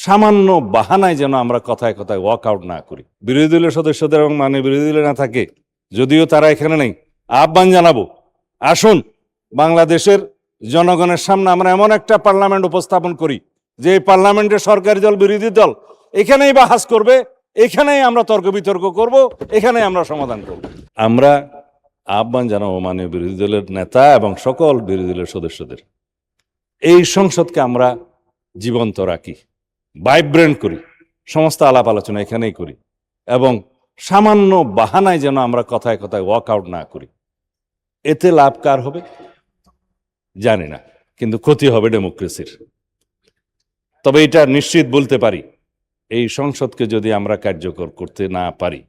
সামান্য বাহানায় যেন আমরা কথায় কথায় ওয়াক আউট না করি। বিরোধী দলের সদস্যদের এবং বিরোধী দলে না থাকে, যদিও তারা এখানে নেই, আহ্বান জানাবো, আসুন বাংলাদেশের জনগণের সামনে আমরা এমন একটা পার্লামেন্ট উপস্থাপন করি যে পার্লামেন্টের সরকারি দল বিরোধী দল এখানেই বাহাস করবে, এখানেই আমরা তর্ক বিতর্ক করব, এখানেই আমরা সমাধান করব। আমরা আহ্বান জানাবো মাননীয় বিরোধী দলের নেতা এবং সকল বিরোধী দলের সদস্যদের, এই সংসদকে আমরা জীবন্ত রাখি, ভাইব্রেন্ট করি, সমস্ত আলাপ আলোচনা এখানেই করি, এবং সামান্য বাহানায় যেন আমরা কথায় কথায় ওয়াক আউট না করি। এতে লাভ কার হবে জানি না, কিন্তু ক্ষতি হবে ডেমোক্রেসির। তবে এটা নিশ্চিত বলতে পারি, এই সংসদকে যদি আমরা কার্যকর করতে না পারি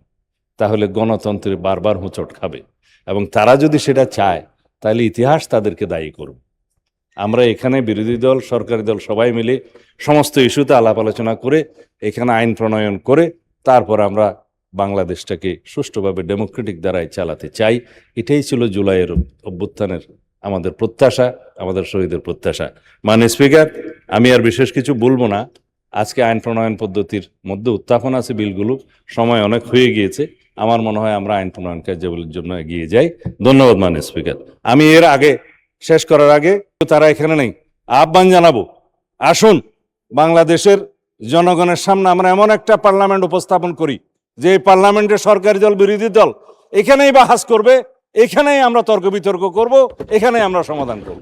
তাহলে গণতন্ত্রের বারবার হোঁচট খাবে, এবং তারা যদি সেটা চায় তাহলে ইতিহাস তাদেরকে দায়ী করবে। আমরা এখানে বিরোধী দল সরকারি দল সবাই মিলে সমস্ত ইস্যুতে আলাপ আলোচনা করে এখানে আইন প্রণয়ন করে তারপর আমরা বাংলাদেশটাকে সুষ্ঠুভাবে ডেমোক্রেটিক দ্বারাই চালাতে চাই। এটাই ছিল জুলাইয়ের অভ্যুত্থানের আমাদের প্রত্যাশা, আমাদের শহীদের প্রত্যাশা। মাননীয় স্পিকার, আমি আর বিশেষ কিছু বলবো না। আজকে আইন প্রণয়ন পদ্ধতির মধ্যে উত্থাপন আছে বিলগুলো, সময় অনেক হয়ে গিয়েছে। আমার মনে হয় আমরা আইন প্রণয়ন কার্যাবলীর জন্য এগিয়ে যাই। ধন্যবাদ মাননীয় স্পিকার। আমি এর আগে শেষ করার আগে, তারা এখানে নেই, আহ্বান জানাবো, আসুন বাংলাদেশের জনগণের সামনে আমরা এমন একটা পার্লামেন্ট উপস্থাপন করি যে পার্লামেন্টের সরকারি দল বিরোধী দল এখানেই বাহাস করবে, এখানেই আমরা তর্ক বিতর্ক করব, এখানেই আমরা সমাধান করব।